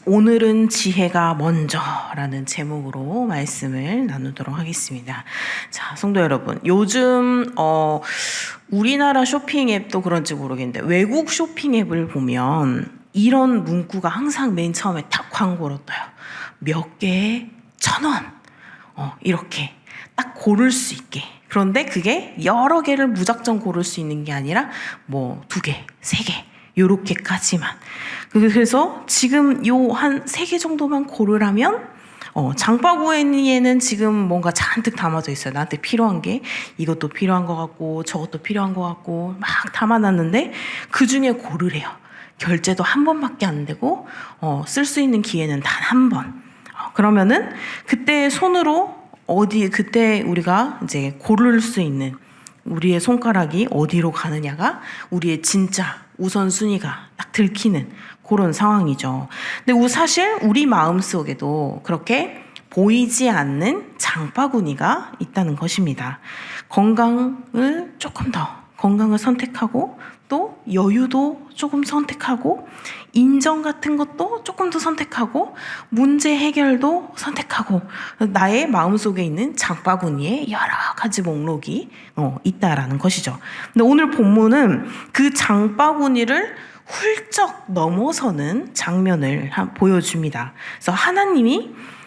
오늘은 지혜가 먼저라는 제목으로 말씀을 나누도록 하겠습니다. 자, 성도 여러분, 요즘 우리나라 쇼핑 앱도 그런지 모르겠는데 외국 쇼핑 앱을 보면 이런 문구가 항상 맨 처음에 딱 광고로 떠요. 몇 개에 1,000원. 이렇게 딱 고를 수 있게. 그런데 그게 여러 개를 무작정 고를 수 있는 게 아니라 뭐 2개, 3개 요렇게까지만. 그래서 지금 요 한 3개 정도만 고르라면 장바구니에는 지금 뭔가 잔뜩 담아져 있어요. 나한테 필요한 게 이것도 필요한 것 같고 저것도 필요한 것 같고 막 담아놨는데 그중에 고르래요. 결제도 한 번밖에 안 되고 쓸 수 있는 기회는 단 한 번. 그러면은 그때 손으로 그때 우리가 이제 고를 수 있는 우리의 손가락이 어디로 가느냐가 우리의 진짜 우선순위가 딱 들키는 그런 상황이죠. 근데 사실 우리 마음속에도 그렇게 보이지 않는 장바구니가 있다는 것입니다. 건강을 선택하고 또 여유도 조금 선택하고 인정 같은 것도 조금 더 선택하고 문제 해결도 선택하고 나의 마음속에 있는 장바구니에 여러 가지 목록이 있다라는 것이죠. 근데 오늘 본문은 그 장바구니를 훌쩍 넘어서는 장면을 보여줍니다. 그래서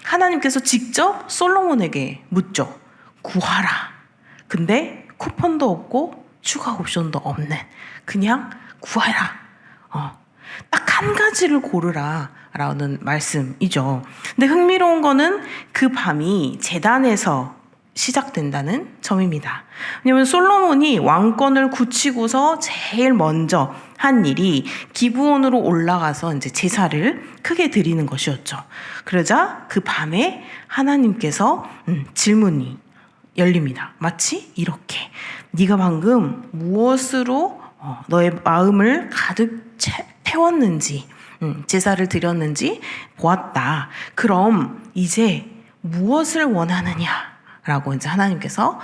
하나님께서 직접 솔로몬에게 묻죠. 구하라. 근데 쿠폰도 없고 추가 옵션도 없는 그냥 구하라. 딱 한 가지를 고르라 라는 말씀이죠. 근데 흥미로운 거는 그 밤이 제단에서 시작된다는 점입니다. 왜냐하면 솔로몬이 왕권을 굳히고서 제일 먼저 한 일이 기브온으로 올라가서 이제 제사를 크게 드리는 것이었죠. 그러자 그 밤에 하나님께서 질문이 열립니다. 마치 이렇게 네가 방금 무엇으로 너의 마음을 가득 태웠는지 제사를 드렸는지 보았다. 그럼 이제 무엇을 원하느냐? 라고 이제 하나님께서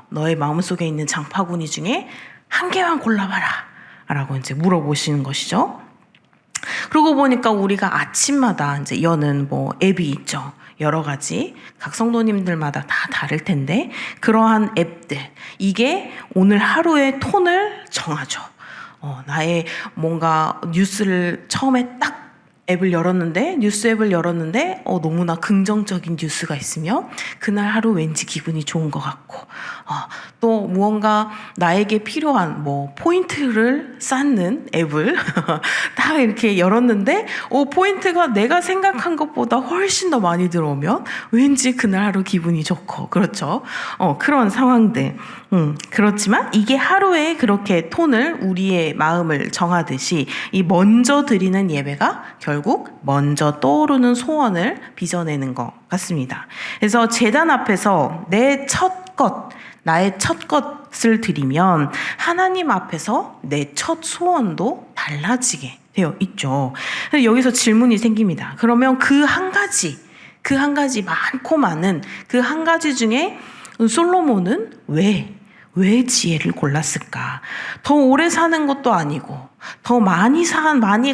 너의 마음속에 있는 장바구니 중에 한 개만 골라봐라. 라고 이제 물어보시는 것이죠. 그러고 보니까 우리가 아침마다 이제 여는 앱이 있죠. 여러 가지 각 성도님들마다 다 다를 텐데 그러한 앱들 이게 오늘 하루의 톤을 정하죠. 나의 뭔가 뉴스를 처음에 딱 뉴스 앱을 열었는데 너무나 긍정적인 뉴스가 있으며 그날 하루 왠지 기분이 좋은 것 같고 또 무언가 나에게 필요한 포인트를 쌓는 앱을 딱 이렇게 열었는데 포인트가 내가 생각한 것보다 훨씬 더 많이 들어오면 왠지 그날 하루 기분이 좋고 그렇죠. 그런 상황들. 그렇지만 이게 하루에 그렇게 톤을 우리의 마음을 정하듯이 이 먼저 드리는 예배가 결국 먼저 떠오르는 소원을 빚어내는 것 같습니다. 그래서 제단 앞에서 나의 첫 것을 드리면 하나님 앞에서 내 첫 소원도 달라지게 되어 있죠. 그래서 여기서 질문이 생깁니다. 그러면 그 한 가지 많고 많은 그 한 가지 중에 솔로몬은 왜 지혜를 골랐을까? 더 오래 사는 것도 아니고, 더 많이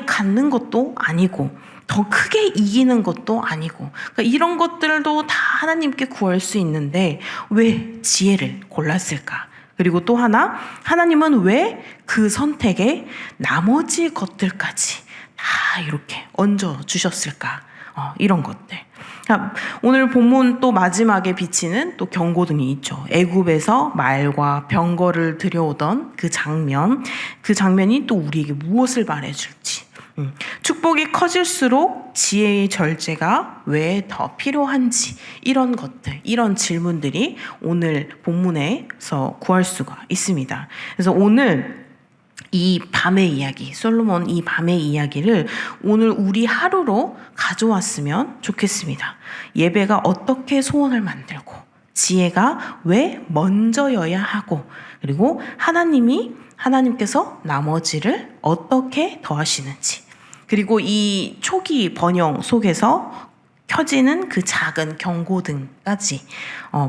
갖는 것도 아니고, 더 크게 이기는 것도 아니고, 그러니까 이런 것들도 다 하나님께 구할 수 있는데, 왜 지혜를 골랐을까? 그리고 또 하나, 하나님은 왜 그 선택에 나머지 것들까지 다 이렇게 얹어주셨을까? 이런 것들. 오늘 본문 또 마지막에 비치는 또 경고등이 있죠. 애굽에서 말과 병거를 들여오던 그 장면이 또 우리에게 무엇을 말해줄지. 축복이 커질수록 지혜의 절제가 왜 더 필요한지 이런 것들, 이런 질문들이 오늘 본문에서 구할 수가 있습니다. 그래서 오늘 이 밤의 이야기, 솔로몬 이 밤의 이야기를 오늘 우리 하루로 가져왔으면 좋겠습니다. 예배가 어떻게 소원을 만들고 지혜가 왜 먼저여야 하고 그리고 하나님께서 나머지를 어떻게 더하시는지 그리고 이 초기 번영 속에서 켜지는 그 작은 경고등까지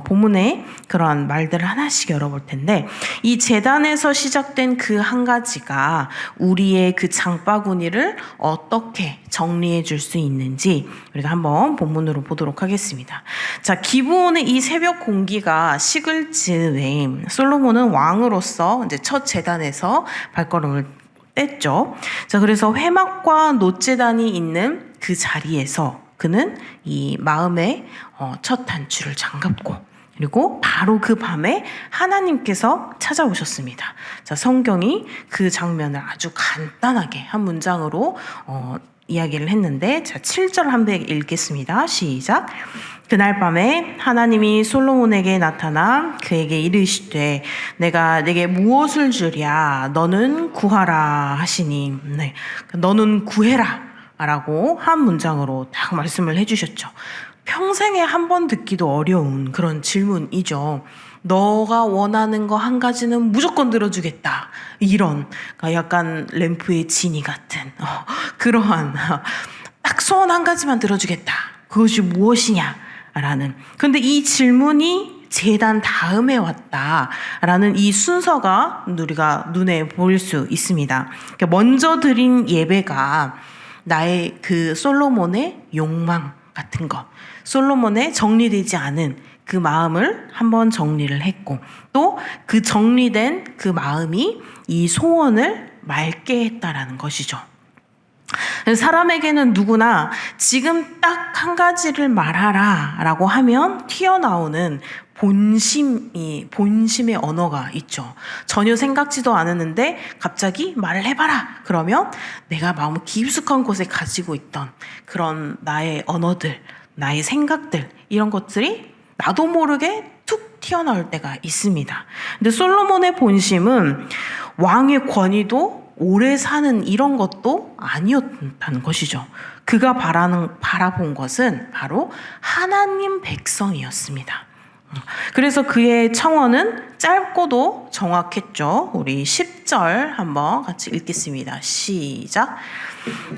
본문에 그런 말들을 하나씩 열어볼 텐데, 이 제단에서 시작된 그 한 가지가 우리의 그 장바구니를 어떻게 정리해 줄 수 있는지 우리가 한번 본문으로 보도록 하겠습니다. 자, 기브온의 이 새벽 공기가 식을 즈음에 솔로몬은 왕으로서 이제 첫 제단에서 발걸음을 뗐죠. 자, 그래서 회막과 놋제단이 있는 그 자리에서 그는 이 마음의 첫 단추를 잠갔고, 그리고 바로 그 밤에 하나님께서 찾아오셨습니다. 자, 성경이 그 장면을 아주 간단하게 한 문장으로 이야기를 했는데, 자, 7절 한번 읽겠습니다. 시작. 그날 밤에 하나님이 솔로몬에게 나타나 그에게 이르시되 내가 내게 무엇을 주랴 너는 구하라 하시니, 네, 너는 구해라 라고 한 문장으로 딱 말씀을 해주셨죠. 평생에 한 번 듣기도 어려운 그런 질문이죠. 너가 원하는 거 한 가지는 무조건 들어주겠다, 이런 약간 램프의 지니 같은 그러한 딱 소원 한 가지만 들어주겠다, 그것이 무엇이냐 라는. 근데 이 질문이 제단 다음에 왔다라는 이 순서가 우리가 눈에 보일 수 있습니다. 먼저 드린 예배가 나의 그 솔로몬의 욕망 같은 것, 솔로몬의 정리되지 않은 그 마음을 한번 정리를 했고, 또 그 정리된 그 마음이 이 소원을 맑게 했다라는 것이죠. 사람에게는 누구나 지금 딱 한 가지를 말하라 라고 하면 튀어나오는 본심의 언어가 있죠. 전혀 생각지도 않았는데 갑자기 말을 해봐라 그러면 내가 마음 깊숙한 곳에 가지고 있던 그런 나의 언어들, 나의 생각들, 이런 것들이 나도 모르게 툭 튀어나올 때가 있습니다. 근데 솔로몬의 본심은 왕의 권위도 오래 사는 이런 것도 아니었다는 것이죠. 그가 바라본 것은 바로 하나님 백성이었습니다. 그래서 그의 청원은 짧고도 정확했죠. 우리 10절 한번 같이 읽겠습니다. 시작.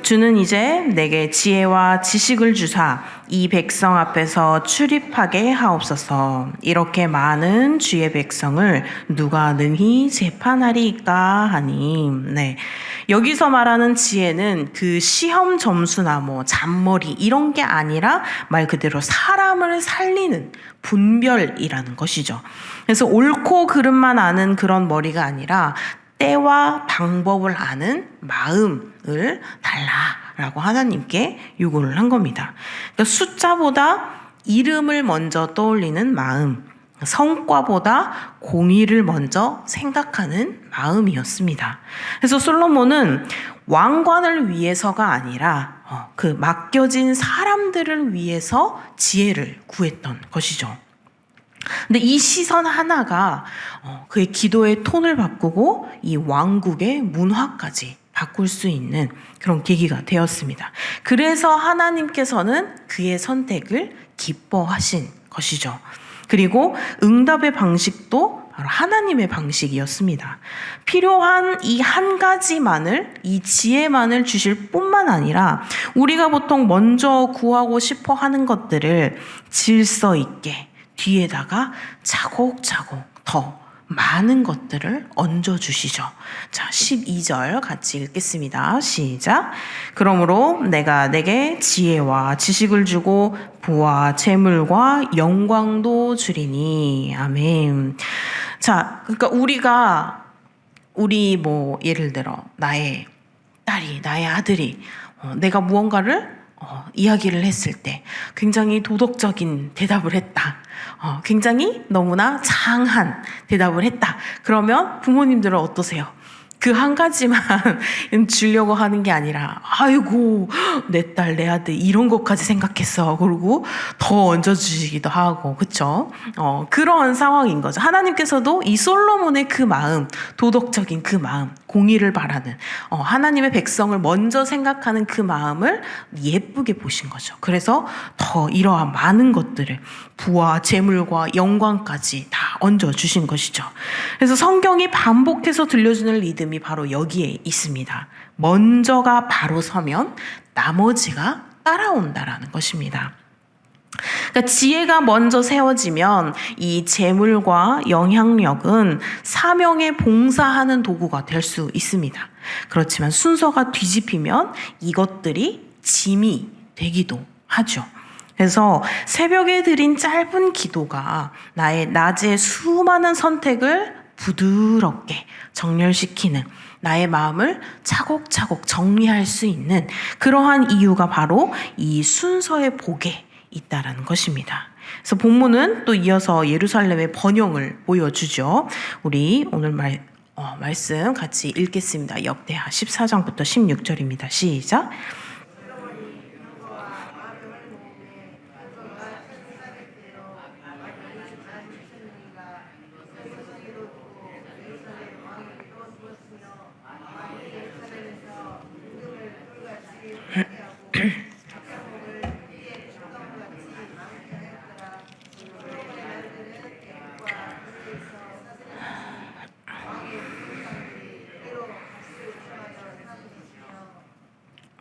주는 이제 내게 지혜와 지식을 주사 이 백성 앞에서 출입하게 하옵소서. 이렇게 많은 주의 백성을 누가 능히 재판하리까 하니. 네, 여기서 말하는 지혜는 그 시험 점수나 뭐 잔머리 이런 게 아니라 말 그대로 사람을 살리는 분별이라는 것이죠. 그래서 옳고 그름만 아는 그런 머리가 아니라 때와 방법을 아는 마음을 달라라고 하나님께 요구를 한 겁니다. 그러니까 숫자보다 이름을 먼저 떠올리는 마음, 성과보다 공의를 먼저 생각하는 마음이었습니다. 그래서 솔로몬은 왕관을 위해서가 아니라 그 맡겨진 사람들을 위해서 지혜를 구했던 것이죠. 근데 이 시선 하나가 그의 기도의 톤을 바꾸고 이 왕국의 문화까지 바꿀 수 있는 그런 계기가 되었습니다. 그래서 하나님께서는 그의 선택을 기뻐하신 것이죠. 그리고 응답의 방식도 바로 하나님의 방식이었습니다. 필요한 이 한 가지만을, 이 지혜만을 주실 뿐만 아니라 우리가 보통 먼저 구하고 싶어 하는 것들을 질서 있게 뒤에다가 차곡차곡 더 많은 것들을 얹어주시죠. 자, 12절 같이 읽겠습니다. 시작. 그러므로 내가 내게 지혜와 지식을 주고 부와 재물과 영광도 주리니. 아멘. 자, 그러니까 우리 예를 들어 나의 딸이, 나의 아들이 내가 무언가를 이야기를 했을 때 굉장히 도덕적인 대답을 했다. 굉장히 너무나 장한 대답을 했다. 그러면 부모님들은 어떠세요? 그 한 가지만 주려고 하는 게 아니라 아이고 내 딸 내 아들 이런 것까지 생각했어, 그리고 더 얹어주시기도 하고, 그쵸? 그런 상황인 거죠. 하나님께서도 이 솔로몬의 그 마음, 도덕적인 그 마음, 공의를 바라는 하나님의 백성을 먼저 생각하는 그 마음을 예쁘게 보신 거죠. 그래서 더 이러한 많은 것들을 부와 재물과 영광까지 다 얹어주신 것이죠. 그래서 성경이 반복해서 들려주는 리듬이 바로 여기에 있습니다. 먼저가 바로 서면 나머지가 따라온다라는 것입니다. 그러니까 지혜가 먼저 세워지면 이 재물과 영향력은 사명에 봉사하는 도구가 될 수 있습니다. 그렇지만 순서가 뒤집히면 이것들이 짐이 되기도 하죠. 그래서 새벽에 드린 짧은 기도가 나의 낮의 수많은 선택을 부드럽게 정렬시키는, 나의 마음을 차곡차곡 정리할 수 있는 그러한 이유가 바로 이 순서의 복에 있다라는 것입니다. 그래서 본문은 또 이어서 예루살렘의 번영을 보여주죠. 우리 오늘 말씀 같이 읽겠습니다. 역대하 14장부터 16절입니다. 시작.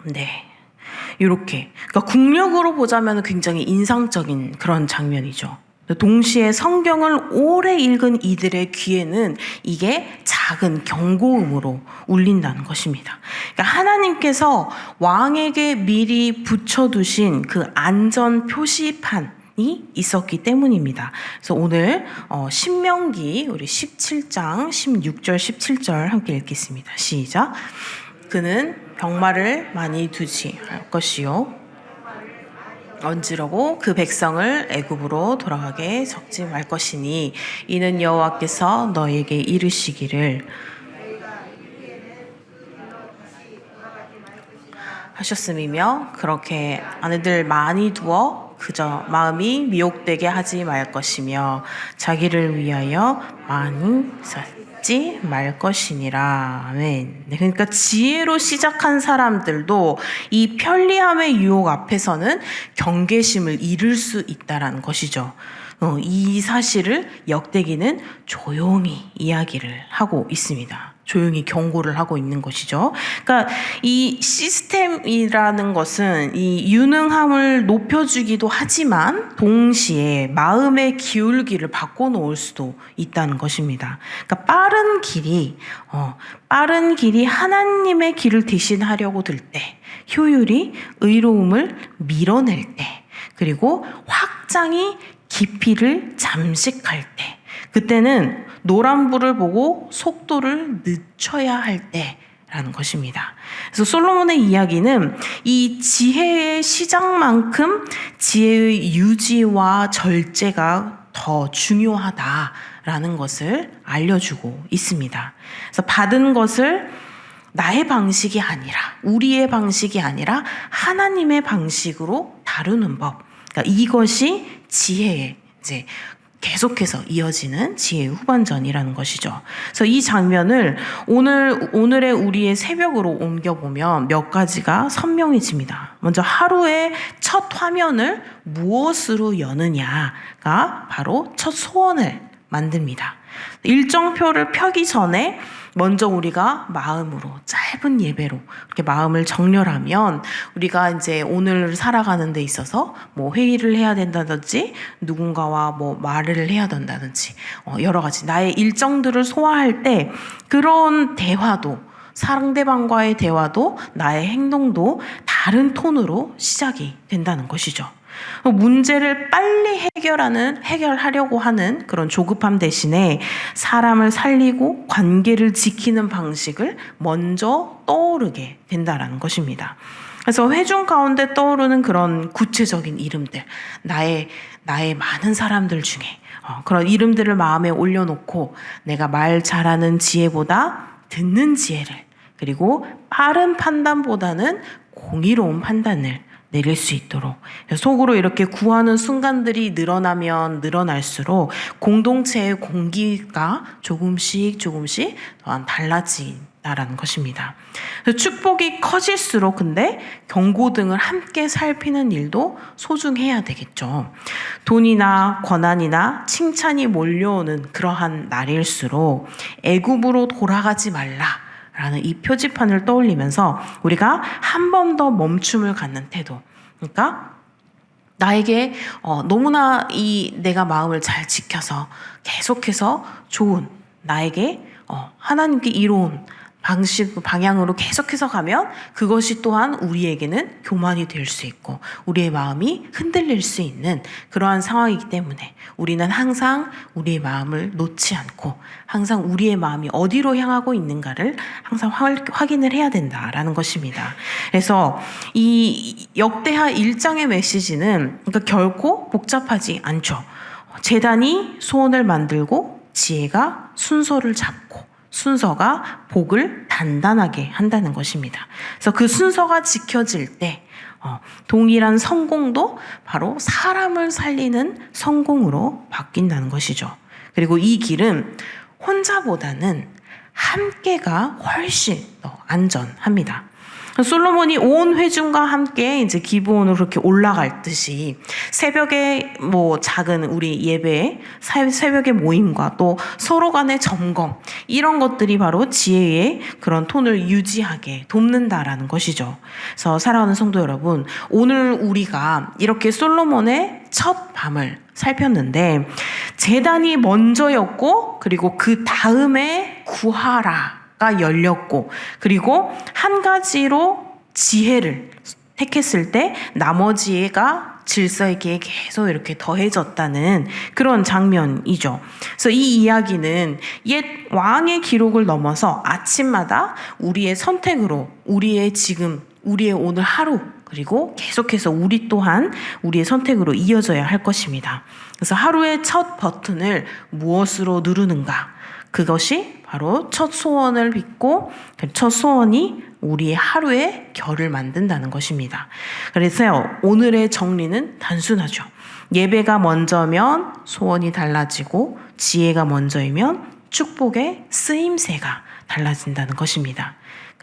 네. 이렇게. 그러니까 국력으로 보자면 굉장히 인상적인 그런 장면이죠. 동시에 성경을 오래 읽은 이들의 귀에는 이게 작은 경고음으로 울린다는 것입니다. 그러니까 하나님께서 왕에게 미리 붙여두신 그 안전 표시판이 있었기 때문입니다. 그래서 오늘 신명기 우리 17장 16절 17절 함께 읽겠습니다. 시작. 그는 병마를 많이 두지 할 것이요 얹으려고 그 백성을 애굽으로 돌아가게 적지 말 것이니 이는 여호와께서 너에게 이르시기를 하셨음이며 그렇게 아내들 많이 두어 그저 마음이 미혹되게 하지 말 것이며 자기를 위하여 많이 쌓지 말 것이니라. 아멘. 네, 그러니까 지혜로 시작한 사람들도 이 편리함의 유혹 앞에서는 경계심을 잃을 수 있다라는 것이죠. 이 사실을 역대기는 조용히 이야기를 하고 있습니다. 조용히 경고를 하고 있는 것이죠. 그러니까 이 시스템이라는 것은 이 유능함을 높여주기도 하지만 동시에 마음의 기울기를 바꿔놓을 수도 있다는 것입니다. 그러니까 빠른 길이 하나님의 길을 대신하려고 들 때, 효율이 의로움을 밀어낼 때, 그리고 확장이 깊이를 잠식할 때, 그때는 노란불을 보고 속도를 늦춰야 할 때라는 것입니다. 그래서 솔로몬의 이야기는 이 지혜의 시작만큼 지혜의 유지와 절제가 더 중요하다라는 것을 알려주고 있습니다. 그래서 받은 것을 나의 방식이 아니라, 우리의 방식이 아니라 하나님의 방식으로 다루는 법. 그러니까 이것이 지혜의 이제 계속해서 이어지는 지혜의 후반전이라는 것이죠. 그래서 이 장면을 오늘의 우리의 새벽으로 옮겨보면 몇 가지가 선명해집니다. 먼저 하루의 첫 화면을 무엇으로 여느냐가 바로 첫 소원을 만듭니다. 일정표를 펴기 전에 먼저 우리가 마음으로 짧은 예배로 이렇게 마음을 정렬하면 우리가 이제 오늘 살아가는 데 있어서 뭐 회의를 해야 된다든지 누군가와 뭐 말을 해야 된다든지 여러 가지 나의 일정들을 소화할 때 그런 대화도 상대방과의 대화도 나의 행동도 다른 톤으로 시작이 된다는 것이죠. 문제를 빨리 해결하려고 하는 그런 조급함 대신에 사람을 살리고 관계를 지키는 방식을 먼저 떠오르게 된다는 것입니다. 그래서 회중 가운데 떠오르는 그런 구체적인 이름들, 나의 많은 사람들 중에 그런 이름들을 마음에 올려놓고 내가 말 잘하는 지혜보다 듣는 지혜를, 그리고 빠른 판단보다는 공의로운 판단을 내릴 수 있도록 속으로 이렇게 구하는 순간들이 늘어나면 늘어날수록 공동체의 공기가 조금씩 또한 달라진다라는 것입니다. 축복이 커질수록 근데 경고등을 함께 살피는 일도 소중해야 되겠죠. 돈이나 권한이나 칭찬이 몰려오는 그러한 날일수록 애굽으로 돌아가지 말라 라는 이 표지판을 떠올리면서 우리가 한 번 더 멈춤을 갖는 태도. 그러니까 나에게 너무나 내가 마음을 잘 지켜서 계속해서 좋은 나에게 하나님께 이로운 방향으로 계속해서 가면 그것이 또한 우리에게는 교만이 될 수 있고 우리의 마음이 흔들릴 수 있는 그러한 상황이기 때문에 우리는 항상 우리의 마음을 놓지 않고 항상 우리의 마음이 어디로 향하고 있는가를 항상 확인을 해야 된다라는 것입니다. 그래서 이 역대하 1장의 메시지는 그러니까 결코 복잡하지 않죠. 제단이 소원을 만들고 지혜가 순서를 잡고 순서가 복을 단단하게 한다는 것입니다. 그래서 그 순서가 지켜질 때 동일한 성공도 바로 사람을 살리는 성공으로 바뀐다는 것이죠. 그리고 이 길은 혼자보다는 함께가 훨씬 더 안전합니다. 솔로몬이 온 회중과 함께 이제 기브온으로 그렇게 올라갈 듯이 새벽에 작은 우리 예배, 새벽의 모임과 또 서로 간의 점검 이런 것들이 바로 지혜의 그런 톤을 유지하게 돕는다라는 것이죠. 그래서 사랑하는 성도 여러분, 오늘 우리가 이렇게 솔로몬의 첫 밤을 살폈는데 제단이 먼저였고 그리고 그 다음에 구하라 가 열렸고 그리고 한 가지로 지혜를 택했을 때 나머지가 질서있게 계속 이렇게 더해졌다는 그런 장면이죠. 그래서 이 이야기는 옛 왕의 기록을 넘어서 아침마다 우리의 선택으로 우리의 오늘 하루 그리고 계속해서 우리 또한 우리의 선택으로 이어져야 할 것입니다. 그래서 하루의 첫 버튼을 무엇으로 누르는가? 그것이 바로 첫 소원을 빚고 첫 소원이 우리의 하루의 결을 만든다는 것입니다. 그래서 오늘의 정리는 단순하죠. 예배가 먼저면 소원이 달라지고 지혜가 먼저이면 축복의 쓰임새가 달라진다는 것입니다.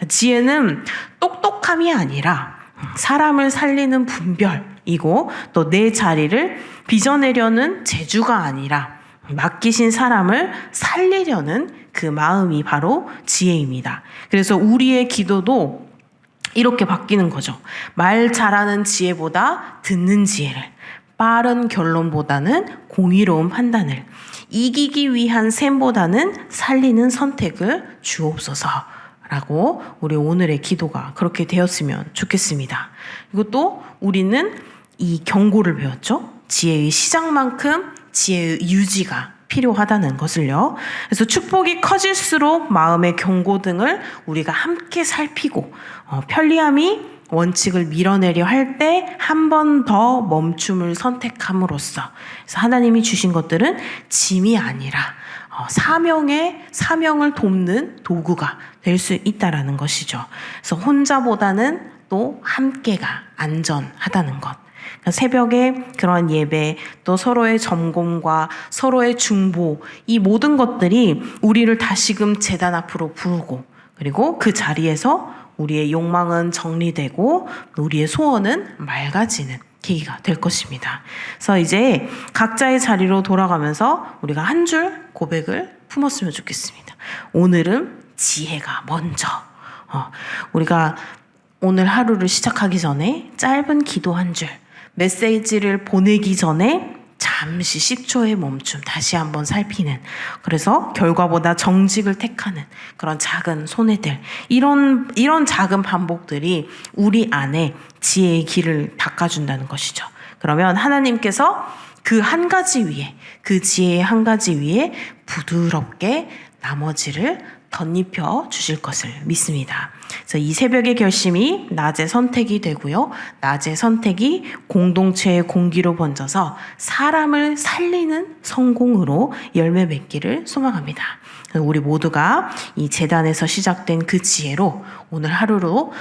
지혜는 똑똑함이 아니라 사람을 살리는 분별이고 또 내 자리를 빚어내려는 재주가 아니라 맡기신 사람을 살리려는 그 마음이 바로 지혜입니다. 그래서 우리의 기도도 이렇게 바뀌는 거죠. 말 잘하는 지혜보다 듣는 지혜를, 빠른 결론보다는 공의로운 판단을, 이기기 위한 셈보다는 살리는 선택을 주옵소서라고 우리 오늘의 기도가 그렇게 되었으면 좋겠습니다. 그리고 또 우리는 이 경고를 배웠죠. 지혜의 시작만큼 지혜의 유지가 필요하다는 것을요. 그래서 축복이 커질수록 마음의 경고 등을 우리가 함께 살피고 편리함이 원칙을 밀어내려 할 때 한 번 더 멈춤을 선택함으로써 그래서 하나님이 주신 것들은 짐이 아니라 사명을 돕는 도구가 될 수 있다라는 것이죠. 그래서 혼자보다는 또 함께가 안전하다는 것. 새벽에 그런 예배, 또 서로의 점검과 서로의 중보, 이 모든 것들이 우리를 다시금 제단 앞으로 부르고, 그리고 그 자리에서 우리의 욕망은 정리되고, 우리의 소원은 맑아지는 계기가 될 것입니다. 그래서 이제 각자의 자리로 돌아가면서 우리가 한 줄 고백을 품었으면 좋겠습니다. 오늘은 지혜가 먼저. 우리가 오늘 하루를 시작하기 전에 짧은 기도 한 줄, 메시지를 보내기 전에 잠시 10초의 멈춤 다시 한번 살피는, 그래서 결과보다 정직을 택하는 그런 작은 손해들, 이런 작은 반복들이 우리 안에 지혜의 길을 닦아준다는 것이죠. 그러면 하나님께서 그 한 가지 위에, 그 지혜의 한 가지 위에 부드럽게 나머지를 덧입혀 주실 것을 믿습니다. 그래서 이 새벽의 결심이 낮의 선택이 되고요. 낮의 선택이 공동체의 공기로 번져서 사람을 살리는 성공으로 열매 맺기를 소망합니다. 우리 모두가 이 제단에서 시작된 그 지혜로 오늘 하루로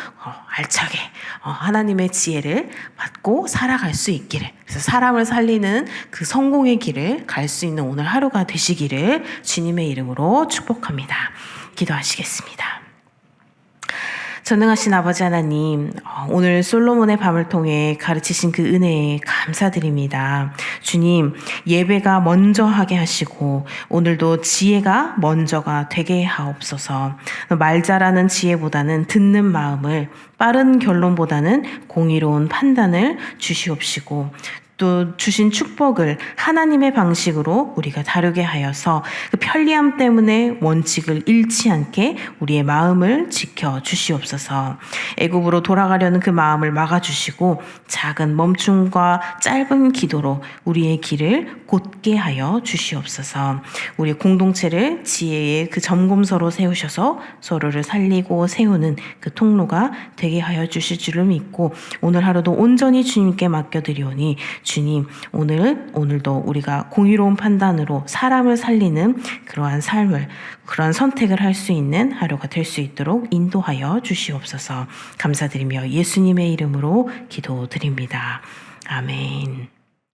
알차게 하나님의 지혜를 받고 살아갈 수 있기를, 그래서 사람을 살리는 그 성공의 길을 갈 수 있는 오늘 하루가 되시기를 주님의 이름으로 축복합니다. 기도하시겠습니다. 전능하신 아버지 하나님, 오늘 솔로몬의 밤을 통해 가르치신 그 은혜에 감사드립니다. 주님, 예배가 먼저 하게 하시고 오늘도 지혜가 먼저가 되게 하옵소서. 말 잘하는 지혜보다는 듣는 마음을, 빠른 결론보다는 공의로운 판단을 주시옵시고, 또 주신 축복을 하나님의 방식으로 우리가 다루게 하여서 그 편리함 때문에 원칙을 잃지 않게 우리의 마음을 지켜 주시옵소서. 애굽으로 돌아가려는 그 마음을 막아주시고 작은 멈춤과 짧은 기도로 우리의 길을 곧게 하여 주시옵소서. 우리 공동체를 지혜의 그 점검서로 세우셔서 서로를 살리고 세우는 그 통로가 되게 하여 주실 줄을 믿고 오늘 하루도 온전히 주님께 맡겨드리오니 주님 오늘도 우리가 공의로운 판단으로 사람을 살리는 그러한 삶을 그러한 선택을 할 수 있는 하루가 될 수 있도록 인도하여 주시옵소서. 감사드리며 예수님의 이름으로 기도드립니다. 아멘.